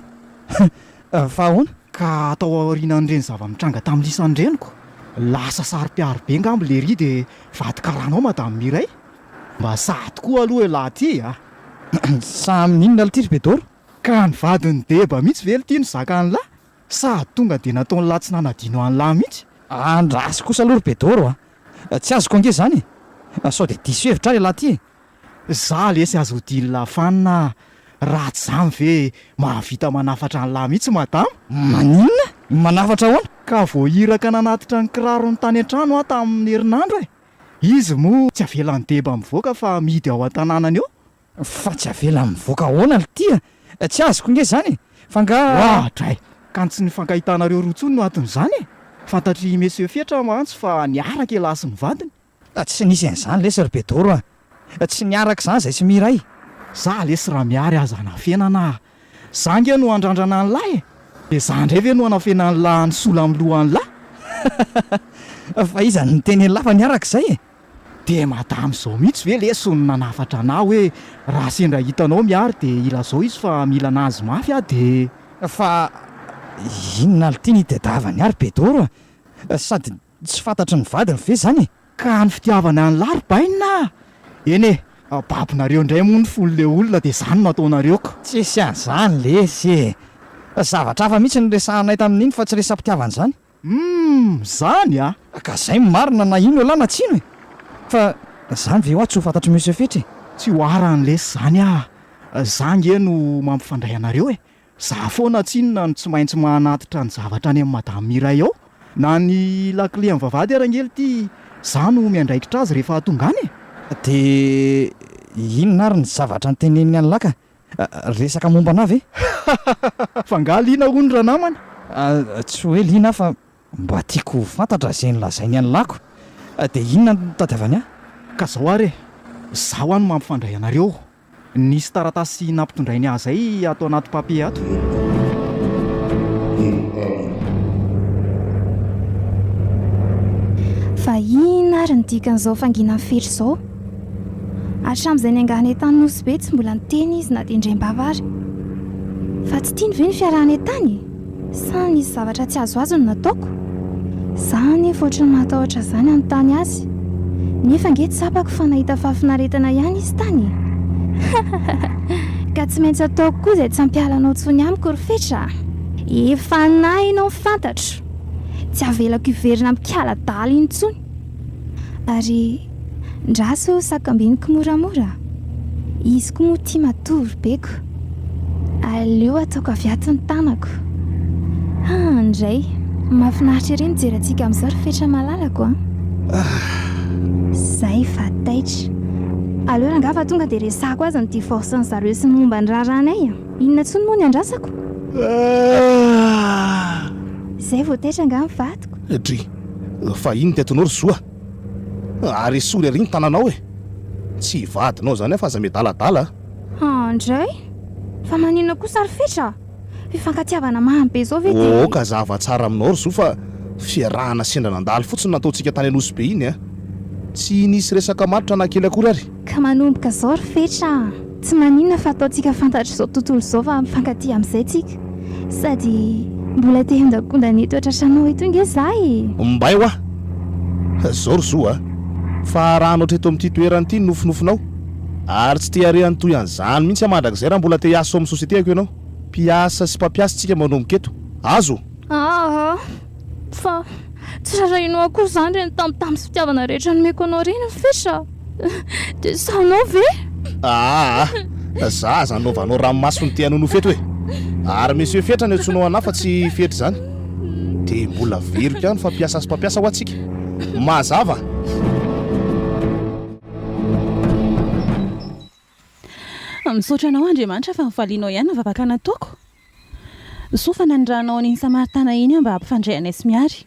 fa ahoana ka atao aorinan'ireny zava-mitranga tamin'ny lisan'ny reniko lasa sary-piaro be ngambo le ry dia vady karanao madamy miray mba sady koa aloha elahy ty samy ninona ly ty ry Bedoro ka ny vadiny deba mihitsy ve ly ty ny zakan'lahy sady tonga dia nataon'ny lahy tsy nanadino an'ny lahy mihitsy andrasy kosa aloha ry Bedoro tsy azoko ange zany sao dia diso hevitra ry elahy ty za lesy azo hodilina fanina raha tsy zany ve mahavita manafatra ny lahy mihitsy madama maninona manafatra ahoana ka voahiraka nanatitra ny kiraro ny tany an-trano tamin'ny herinandro izy moa tsy avelany deba mivoaka fa mihidy ao an-tanànany eo fa tsy avela mivoaka ahoana ly ty tsy azoko nge zany fa ngahatray ka tsy ny fankahitanareo rotsony no aton'izany fantatry monsieur Fietra mantsy fa niaraka elahy sy ny vadiny tsy nisy an'izany lesy ry Bedoro tsy niaraka zany zay sy miray za lesy raha miary aza anafenana za nge no andrandrana ny lahy dia za ndray ve no anafena ny lahy ny sola amin'ny lohan'ny lahy fa iza ny teny lahy fa niaraka izay dia madamy zao mihitsy ve lesy ny nanafatra anah hoe raha sendra hitanao miary dia ila zao izy fa mila anazy mafy dia fa inona ly ty ny tedavany ary Bedoro sady tsy fantatry ny vadiny ve zany ka ny fitiavana ny lahy ry bainina eny babinareo indray moa ny folo le olona dia zany nataonareo ko tsisy an'izany lesy zavatra hafa mihitsy nyresahanay tamin'iny fa tsy resam-pitiavana zany zany ka zay marina na ino elahy na tsino fa zany ve ho aho tsy ho fantatry monsieur Fietra tsy ho arany lesy zany zange no mampifandray anareo e. Za foana tsinona no tsy maintsy mahanatitra ny zavatra any amin'ny madame Miray ao. Na ny lakile amin'ny vavahady arangely ty za no miandraikitra azy rehefa tonga any e.
De inona ary ny zavatra nyteneniny any laka? Resaka momba anavy e?
Fa nga liana hono ra namana.
Tsy hoe liana fa mba tiako fantatra zay nylazainy any lako. De inona no tadiavany ahy?
Ka zao ary e, zaho any mampifandray anareo. Nisy taratasy nampitondrainy ahy zay atao anaty papie ato.
Fa inona ary ny dikan'izao fangina fetry izao? Hatramin'izay ny angahany tany nosy be tsy mbola niteny izy na dia indray-mbava ary. Fa tsy tiany ve ny fiarahany tany? Sa nisy zavatra tsy azo azo no nataoko? Zaho nefa ohatrany matahotra izany anontany azy. Nefa ange tsapako fa nahita fahafinaretana ihany izy tany. Ka tsy maintsy ataoko koa izay tsy hampialanao intsony amiko ry fetra. Efa nahy ianao fantatro. Tsy avelako iverina mikala daly intsony. Ary ndraso sakambiniko moramora. Izy koa moa tia matory beko. Aleo ataoko aviato ny tanako. Ndray mahafinaritra ireny jerantsika amin'izao ry fetra malalako Zay fa taitra. Aleo rangafa tonga dia resako azy ny divorce-ny zareo sy ny momba ny raharanay. Inona tsony moa ny andrasako? Zay vao taitra nga mivadiko.
Dry, fa iny tetonao ry soa. Ary sory ary ny tananao e. Tsy vadinao zany fa aza medaladala.
Ndray? Fa maninona kosa ry fetra? Fifankatiavana mahambe zao ve
dia? Ka zava tsara aminao ry soa fa fiarahana sendra nandalo fotsiny nataontsika tany anosy be iny Tsy nisy resaka maritra na kely akory ary.
Ka manomboka zao ry fetra. Tsy maninona fa ataontsika fantatra izao tontolo izao fa mifankatia amin'izay tsika. Sady mbola te handakondany eto atratranao eto inge zahy.
Mbay hoa. Zao ry soa. Fa raha anao treto amin'ity toerana ity nofinofinao. Ary tsy te harehany toy an'izany mihitsy mandrakizay raha mbola te hiasa amin'ny sosiete ako ianao. Mpiasa sy mpampiasa tsika manomboka eto. Azo?
Fa tsy rarahinao akory izany reny taminy sy fitiavana rehetra nomeko anao reny ny fetra. Dia sanao ve?
Za zanaovanao ranomasony te hanonofo eto e. Ary misy hoe fetra ny antsoinao anahy fa tsy fetry zany. Dia mbola verika ihany fa mpiasa sy mpampiasa ho antsika. Mazava.
Misaotra anao Andriamanitra fa mivalianao ihany ny vavaka nataoko. Sofa nandrahanao n'iny Samaritana iny mba hampifandray anay sy miary.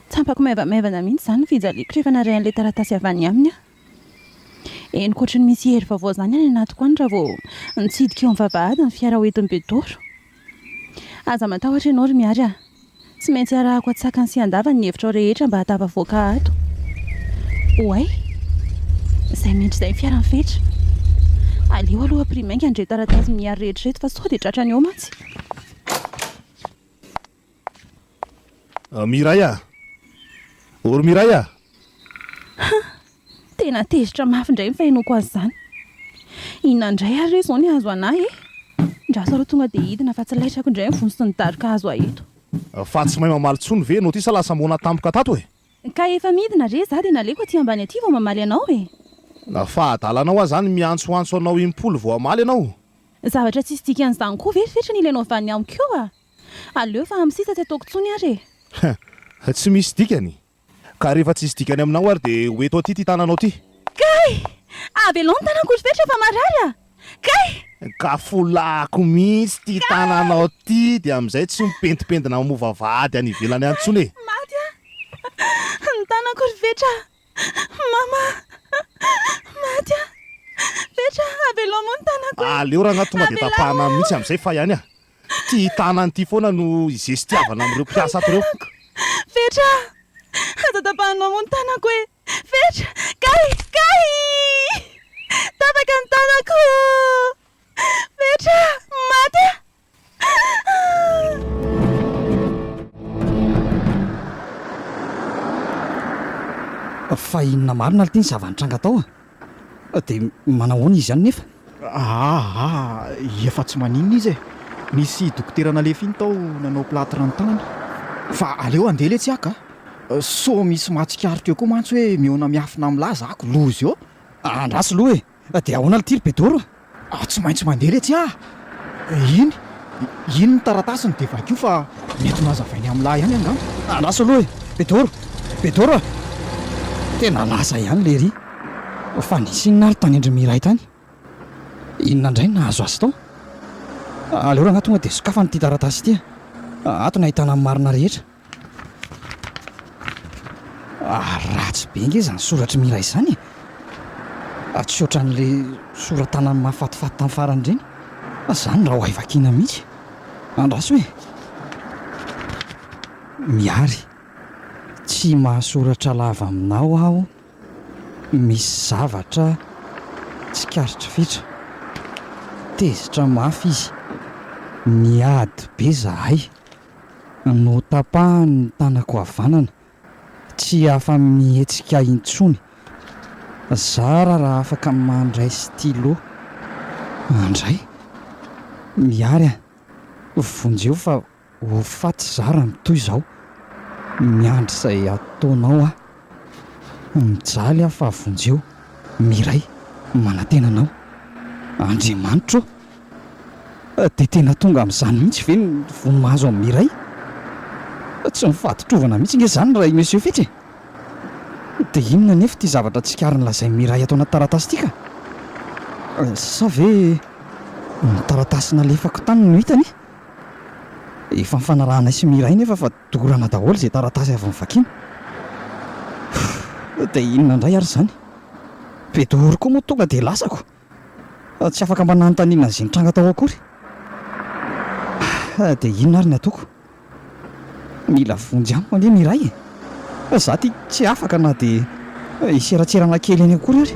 Tsampako maivamaivana mihitsy izany ny fijaliko rehefa naray an'ilay taratasy avy any aminy. Nikoatra ny misy hery vaovao izany any anatiko any raha vao nitsidika eo amin'ny vavahady ny fiara hoentin'ny Bedoro. Aza matahotra ianao ry miary aho. Tsy maintsy arahako atsakany sy andavany ny hevitrao rehetra mba hatafavoaka ato. Oay, izay mendry izay fiara ny fetra. Aleo aloha primainga andre taratasy miary rehetra reto fa sao dia tratrany eo mantsy.
Miray Ory Miray
Tena tezitra mafy indray mifahinoko azy izany. Inona indray ary izao ny azo anahy e? Ndraso aloha tonga dia hidina fa tsy laitrako indray mivony sy nidaroka azo aheto.
Fa tsy mahay mamaly tsony ve no ty sa lasa mona tampoka tato e?
Ka efa midina re za dia naleko aty ambany aty vao mamaly anao e.
Fa adalanao zany miantsoantso anao impolo vao amaly anao.
Zavatra tsisy dikan'izany koa ve fetra ny ilainao vanny amiko eo Aleo fa amin'ny sisa tsy ataoko tsony ary
e. Tsy misy dikany. Ka rehefa tsisy dikany aminao ary dia ho eto aty ty tananao ty.
Kay! Avelao ny tanako ry fetra fa marary Kay!
Ka folako mihitsy ty tananao ty dia amin'izay tsy mipendipendina mova vady any ivelany any tsony e.
Maty ny tanako ry fetra. Mama! Maty fetra, avelao moa ny tanako e.
Aleo raha anaty tonga dia tapahana mihitsy amin'izay fa ihany Ty tanany ty foana no izesitiavana amin'ireo mpiasa ato ireo.
Fetra! Aza tapahanao moa ny tanako e. Fetra! Kay! Tapaka ny tanako! Fetra! Maty!
Fa inona marina ity ny zavanitranga tao dia manahoana izy ihany nefa?
Efa tsy maninona izy e. Nisy dokotera nalefa iny tao nanao platra ny tanany. Fa aleo andeha le tsy aka. So misy matsikaritra eo koa mantsy hoe miona miafina amin'ny laza ako lozy eo.
Andraso loha e. Dia ahoana ity ry Bedoro? Tsy maintsy mandeha retsy iny ny taratasiny dia vakio fa mety nazavainy amin'lahy ihany angamba. Lasa aloha Pedoro tena lasa ihany le ry fa nisy inona ary tany Andrimiray tany. Inona indray nahazo azy tao? Aleo raha tonga dia sokafany ity taratasy ity. Ato no ahitana ny marina rehetra. Ratsy be nge izany soratry Miray izany. Tsy ohatran'ilay soratana mahafatifaty tamin'ny farany ireny. Izany raha ho hay vakiana mihitsy. Andraso hoe miary tsy mahasoratra lava aminao aho, misy zavatra tsy karitra fetra, tezitra mafy izy, miady be zahay, no tapahany ny tanako havanana, tsy afa mihetsika intsony, zara raha afaka mandray stylo. Andray miary vonjeo fa ho faty zara mitoy izao, miandry izay ataonao mijaly fa vonjeo. Miray manantenanao, Andriamanitra dia tena tonga amin'izany mihitsy ve ny vomahazo amin'ny Miray? Tsy mifaty-trovana mihitsy nge izany raha monsieur Fetsy. Dia inona nefa ity zavatra tsy kary nylazay Miray atao anaty taratasy ity ka? Sa ve ny taratasy nalefako tany no hitany? Efa mifanarahana sy Miray nefa fa dorana daholo izay taratasy avy nivakiana. Dia inona indray ary izany? Pedoro koa moa tonga dia lasako, tsy afaka mba nanontaniana izay nitranga tao akory. Dia inona ary ny ataoko? Mila vonjy amiko anie Miray e. Za ty tsy afaka na dia hiseratserana kely eny akory ary.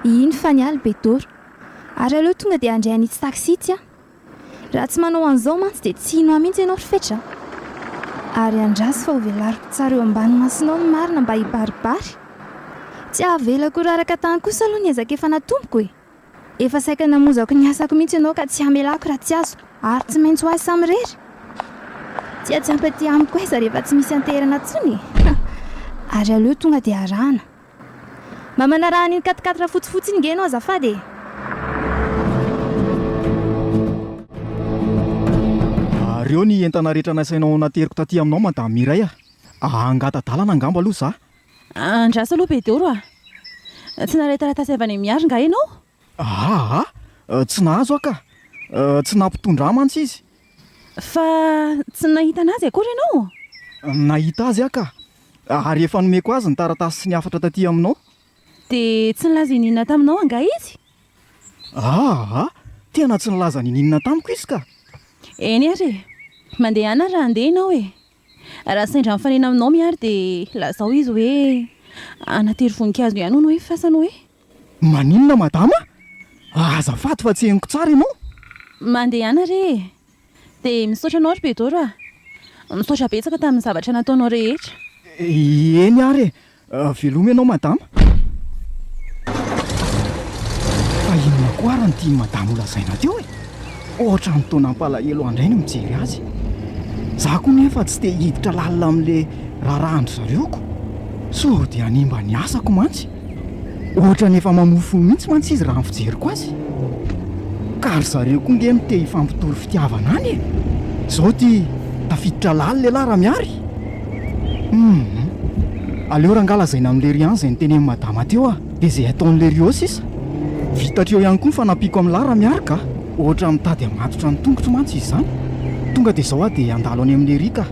Iny fa nialy Pedoro, ary aleo tonga dia andray an'ity taksity raha tsy manao an'izao mantsy dia tsy hino mihitsy ianao Fetra. Ary andrasy fa ho velariko tsara eo ambany masinao ny marina mba hibaribary. Tsy avelako raraka tany kosa aloha ny ezaka efa natomboko e. Efa saika namozako ny asako mihitsy ianao ka tsy hamelako raha tsy azo, ary tsy maintsy ho azy samy rery. Tsy ampatỳ amiko aiza rehefa tsy misy anterana tsony. Ary aleo tonga dia arahana. Mba manarahana iny 4x4 fotsifotsy iny nge ianao azafady e.
Reo ny entana rehetra nasainao nateriko taty aminao madame Miray angata-dalana angamba aloha za.
Andrasa aloha Pedoro tsy naray taratasy avy any Miary nga ianao?
Tsy nahazo ka, tsy nampitondra mantsy izy.
Fa tsy nahita anazy akory ianao?
Nahita azy ka, ary efa nomeko azy ny taratasy sy ny afatra taty aminao.
Dia tsy nilaza ininona taminao anga izy?
Tena tsy nilaza ininona tamiko izy ka.
Eny ary mandeha ana raha andeha ianao e. Raha saindra mifanena aminao Miary dia lazao izy hoe anatery voninkazo ihany hono hoe fasana hoe.
Maninona madama? Azafady fa tsy henoko tsara ianao.
Mandeha ana re. Dia misaotra anao ry Pedoro misaotra betsaka tamin'ny zavatra nataonao rehetra.
Eny ary veloma ianao madama. Fa inona koa ary ny madama olazaina teo e. Ohatra ny taona ampalahelo andray no mijery azy. Za koa nefa tsy te hiditra lalina amin'ilay rarahandro zareoko. So dia animba ny asako mantsy. Ohatra nefa mamofo mihitsy mantsy izy raha fijeriko azy. Ka ry zareo koa nge te hifampitory fitiavana any e. Zao ty tafiditra lalina lehilahy raha Miary. Aleo rangalazaina amin'le rian izay niteny madama teo dia izay ataon'le rio sisa. Vitatreo ihany koa ny fanampiko amin'lahy raha Miary ka. Ohatra mitady amatotra ny tongotro mantsy izy izany. Tonga dia izao dia andalo any amin'ny rika.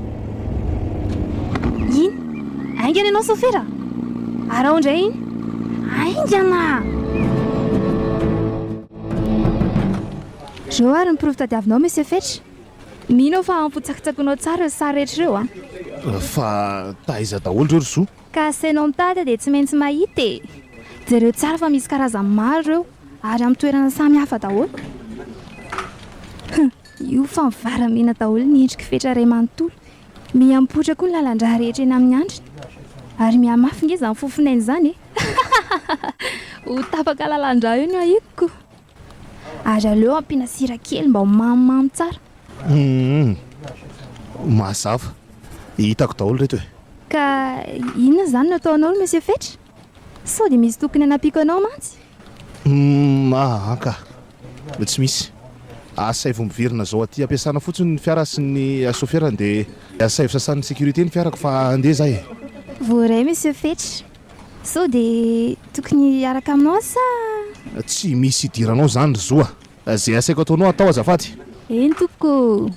Iny? Aingana ianao Sofera? Arao indray iny? Aingana! Reo ary ny mpirofi-tadiavinao monsieur Fetra. Mino fa ampotsakotsakona tsara sary rehetra ireo
Fa taiza daholo reo ry zo.
Ka sainao mitady dia tsy maintsy mahita e. Jereo tsara fa misy karazany maro ireo ary amin'ny toerana samy hafa daholo. Io fa mivaramena daholo ny endriky Fetra iray manontolo. Miampotra koa ny lalan-draha rehetra eny amin'ny andriny. Ary mihamafy nge izany fofinainy izany e. Ho tapaka lalan-draha io no ahiko. Ary aleo ampiana sira kely mba ho mamimamy tsara.
Mazava hitako daholo reto e.
Ka inona izany no ataonao monsieur Fetra? Sao dia misy tokony hanapiako anao mantsy?
Ka tsy misy asay vao miverina zao aty ampiasana fotsiny ny fiara sy ny sofera dia asay sasan'ny sécurité ny fiarako fa andeha zay.
Voaray monsieur Fetra. Sao dia tokony hiaraka aminao sa?
Tsy misy idiranao zany ry zoa, zay asaiko ataonao atao azafady.
Eny tompoko.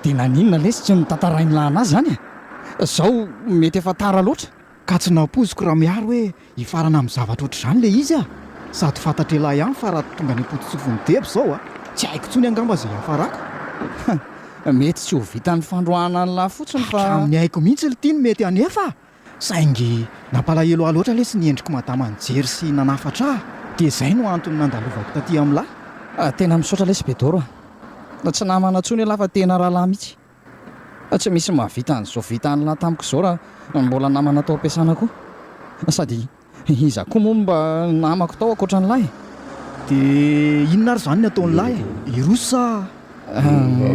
Tena ninona lesy tsy mitantarainy lahana azy zany zao mety efa tara loatra
ka tsy napoziko raha miaro hoe hifarana amin'ny zavatra ohatr'izany le izy sady fantatra lahy ihany fa raha tonga ny potitsofony debo zao tsy haiko tsony angamba zay afarako.
mety tsy ho vitan'ny fandroahana ny lahy fotsiny fa
amin'ny haiko mihitsy litiny mety anefa saingy nampalahelo ah loatra lesy ny endriko madama nijery sy nanafatra dia zay no antony nandalovako taty amin'ny lahy.
Tena misaotra lesy Bedoro tsy namana ntsony lahy fa tena rahalahy mihitsy. Tsy misy mahavita an'izao vita ny lahy tamiko izao raha mbola namana tao ampiasana koa, sady iza koa moa mba namako tao akoatra ny lahy.
Dia inona ary zany ny ataon'ny lahy irosa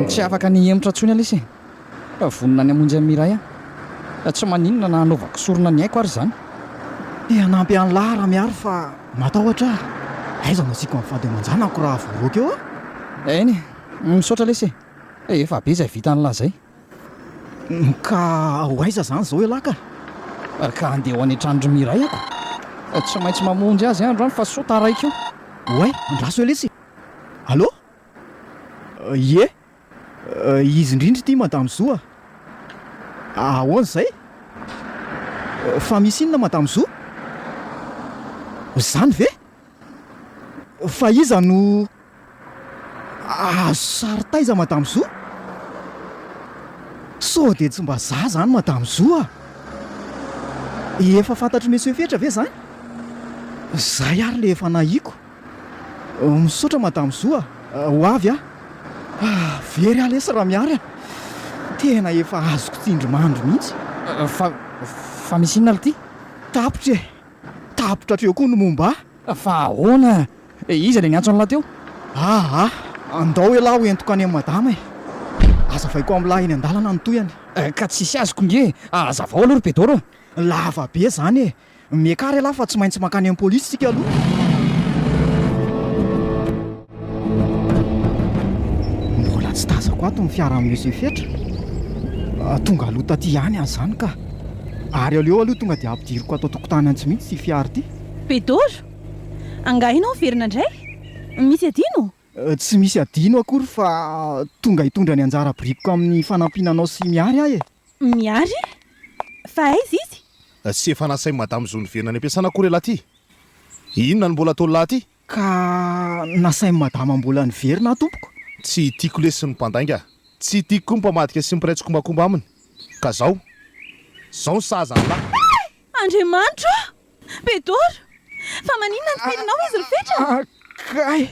tsy afaka ny hemotra ntsony lesy vonona ny amonjy amin'ny miray tsy maninona na hanaovako sorona ny haiko ary zany.
dia hanampy an'ny lahy raha miaro fa matahotra aiza no asika mivady amanjanako raha voaroaka eo
eny misaotra lesy efa be izay vita ny lahy zay.
Ka ho aiza zany zao elaka
ka andeha ho any an-tranondro miray ako tsy maintsy mamonjy azy andro any fa so taraika io.
oay andraso elesy. allô ie izy indrindry ity madame Zoa. Ahoana zay fa misy inona madame Zoa zany ve fa iza no saritaiza madame Zoa so dia tsy mba za zany madame Zoa efa fantatry monsieur Fetra ve zany zay ary le efa nahiko misaotra madame Zoa ho avy very alesa raha miary tena efa azoko tsindromandro mihitsy
fa misy inona ity
tapotra treo koa no momba
fa ahoana iza le niantso an'lahy teo.
andao elahy ho entoka any amin'ny madama azavaiko amin'ny lahy eny an-dalana nytoyany
ka tsisy azoko nge azavao aloha ry Bedoro.
lava be zany miakary elahy fa tsy maintsy makany amin'ny polisy sika aloha. mbola tsy tazako ato ny fiara amin'ny monsieur Fetra tonga aloha taty ihany azy zany ka ary aleo aloha tonga dia ampidiriko atao tokotany antsy mihitsy sy fiara ity.
Bedoro angahinao verina indray misy adino?
Tsy misy adino akory fa tonga hitondra ny anjara biriko amin'ny fanampinanao sy miary ahy
miary? Fa aiza izy?
Tsy efa nasay madame Zoa niverina any ampiasana akory lahy ty. Inona ny mbola ataony lahy ty?
Ka nasay madama mbola niverina tompoko.
Tsy tiako lesy ny mpandainga, tsy tiako koa mpamadika sy mipiraitsy kombakomba aminy. Ka zao ny saza ny lahy.
Andriamanitra Bedoro fa maninona ny teninao izy ry Fetra?
Kay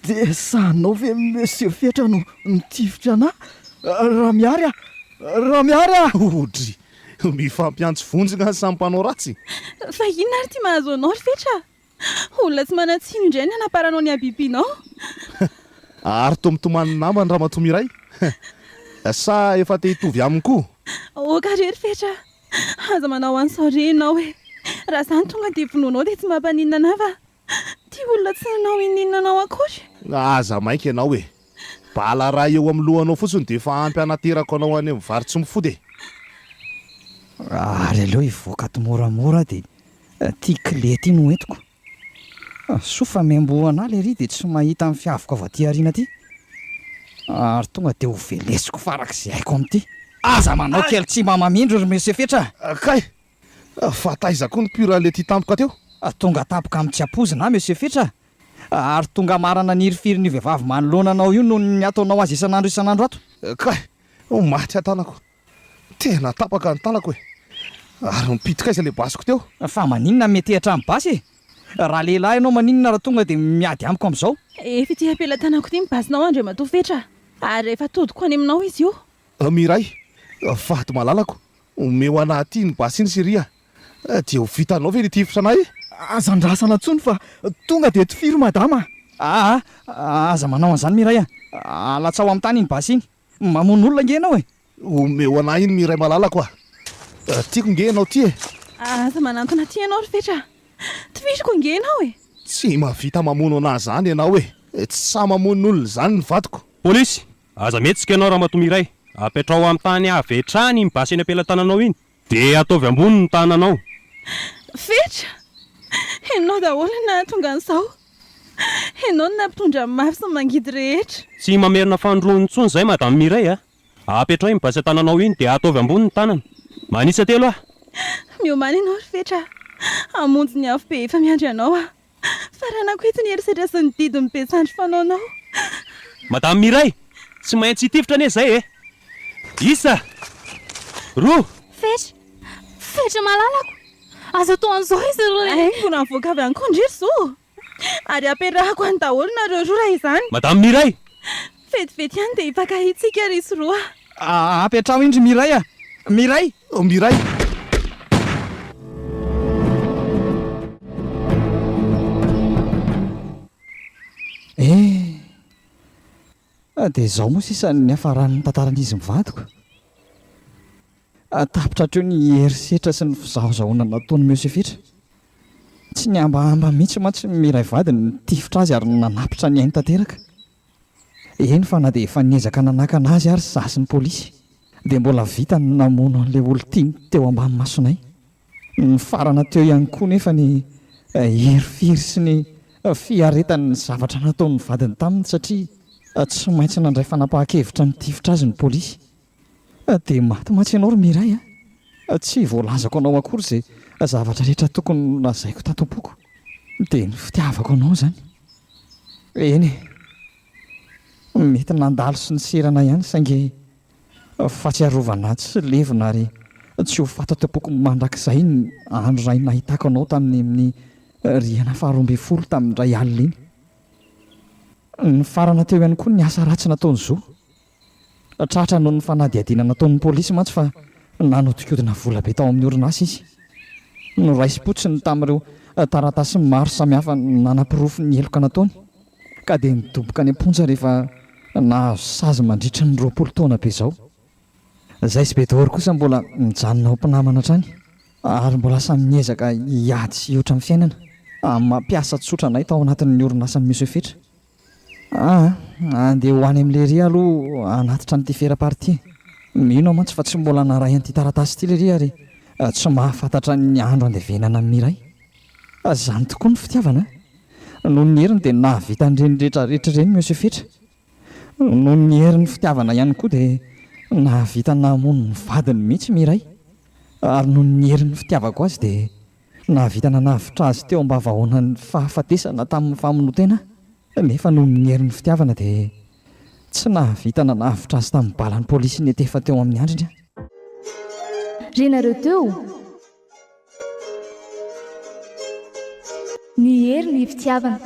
dia sanao ve monsieur Fetra no nitifitra anahy raha miary
Odry mifampiantso vonjina samy mpanao ratsy.
Fa inona ary ty mahazo anao ry Fetra? Olona tsy manatsino indray ny hanaparanao ny abibinao.
Ary tomitomany namany raha matomiray sa efa te hitovy aminy koa?
Okarery Fetra, aza manao an'sary ianao hoe raha zany tonga dia vonoanao dia tsy mampaninana fa ty olona tsy nanao ininanao akory.
Aza maika ianao bala raha eo amin'ny lohanao fotsiny dia efa ampy anaterako anao any amin'ny vary tsy mifody.
Ary aleo hivoaka to moramora dia ty clé ty no entiko. Sofa miambo anahy le ry dia tsy mahita amin'ny fiavoko avy aty aoriana ty. Ary tonga dia ho velesiko farak'izay haiko amin'ity. Aza manao kely tsy mamamindro ry monsieur Fetra.
Kay fa taiza koa ny pura le ty tampoka teo.
Tonga tampoka amin'ny tsy ampozina monsieur Fetra. Ary tonga marana nirifiry ny vehivavy manoloana anao io noho ny ataonao azy isan'andro ato.
Kay maty atanako, tena tapaka ny tanako ary mipitika iza le basiko teo.
Fa maninona mety hatramin'ny basy raha lehilahy ianao maninona raha tonga dia miady amiko amin'izao.
Efa ity ampelantanako ity mibasinao Andriamatoa Fetra ary efa todiko any aminao izy io.
Miray faty malalako omeo anaty ny basiny syria dia ho vitanao ve nitifitra anahy?
Azandrasana tsony fa tonga dia tofiry madama.
Aza manao an'izany Miray alatsao amin'ny tany iny basiny mamono olona nge ianao e.
omeo anahy iny miray malalako a tiako nge ianao ty e.
aza manantona ty ianao ry fetra tifisiko nge ianao e.
tsy mahavita mamono anahy zany ianao e. Tsy sa mamonon'olona zany ny vadiko.
Polisy, aza metsika ianao raha matomiray. Apetrao amin'ny tany avetrany mibasy eny ampelantananao iny dia ataovy ambony ny tananao.
Fetra ianao daholo na tonga an'izao. Ianao no nampitondra mafy sy mangidy rehetra.
Tsy mamerina fandroany intsony izay madame Miray a. Apetrao mibasy tananao iny dia ataovy ambony ny tanana. Manisa telo ah.
Miomana ianao ry fetra. Hamonjy ny afo be efa miandry anao a. Faranako eto ny herisetra sy ny didy mibetsandry fanaonao.
Madame Miray, tsy maintsy hitifitra anie izay e. Isa, roa.
Fetra malalako. Azo atao an'izao izy ireo.
Aingona mivoaka avy ankondry zo. Ary aperahako any daholo nareo roa raha izany.
Madame Miray.
Vetivety ihany dia hifankahitsika ry izy roa.
Apetrao indry Miray a. Miray.
Miray.
Dia izao moa sisa ny hafaran'ny tantaran'izy mivadiko. Tapitra hatreo ny herisetra sy ny fizahazahoana nataony Miosefitra. Tsy ny ambahamba mihitsy mantsy Miray vady ny tifitra azy ary nanapitra ny ainy tanteraka. Eny fa na dia efa niezaka nanakana azy ary zasy ny polisy dia mbola vita ny namono an'ilay olon-tiany teo ambany masonay. Ny farana teo ihany koa nefa ny herifiry sy ny fiaretan'ny zavatra nataon'ny vadiny taminy satria tsy maintsy nandray fanapahan-kevitra ny tifitra azy ny polisy. Dia maty mantsy ianao ry Miray a. Tsy voalazako anao akory izay zavatra rehetra tokony lazaiko tato-poko dia ny fitiavako anao zany. Eny mety nandalo sy ny serana ihany saingy fahatsiarovana tsy levona ary tsy ho fatato-poko mandrakizay ny andro ray nahitako anao tamin'ny amin'ny rihana 12 tamin'ny ray alina iny. Ny farana teo ihany koa ny asa ratsy nataony zo. Tratra noho ny fanadihadiana nataon'ny polisy mantsy fa nanodikodina vola be tao amin'ny orinasa izy. Noraisi-potsiny tamin'ireo taratasy maro samihafa nanam-pirofo ny heloka nataony ka dia nidoboka any am-ponja rehefa nahazo sazy mandritra ny 20 taona be izao. Izay sy be daholo kosa mbola mijanona ho mpinamana hatrany ary mbola samy miezaka hiady sy hihoatra amin'ny fiainana amin'ny mampiasa tsotra anay tao anatin'ny orinasa Miosefitra. Andeha ho any amin'ilay ry aloha anatitra n'ity fera-party. Mino mantsy fa tsy mbola naray an'ity taratasy ity ilay ry ary tsy mahafantatra ny andro andevenana amin'ny Miray. Izany tokoa ny fitiavana. Noho ny heriny dia nahavita n'ireny rehetra ireny Miosefitra. Noho ny herin'ny fitiavana ihany koa dia nahavita namono ny vadiny mihitsy Miray. Ary noho ny herin'ny fitiavako azy dia nahavita nanavitra azy teo am-bavahoanan'ny fahafatesana tamin'ny famonotena. Nefa noho ny herin'ny fitiavana dia tsy nahavita nanavitra azy tamin'ny balan'ny polisy netefa teo amin'ny andriny.
Renareo teo ny hery ny fitiavana.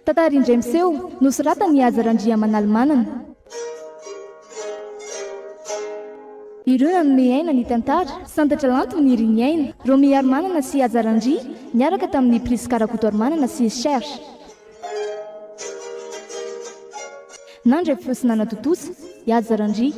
Tantara indray miseho nosoratany Azarandria Manalmanana. Ireo nanome aina ny tantara Santatra Lanto ny ry ny aina Romi Armanana sy Azarandria niaraka tamin'ny Priska Rakoto Armanana sy Cherche. Nandray fifosinana totosa i Azarandria.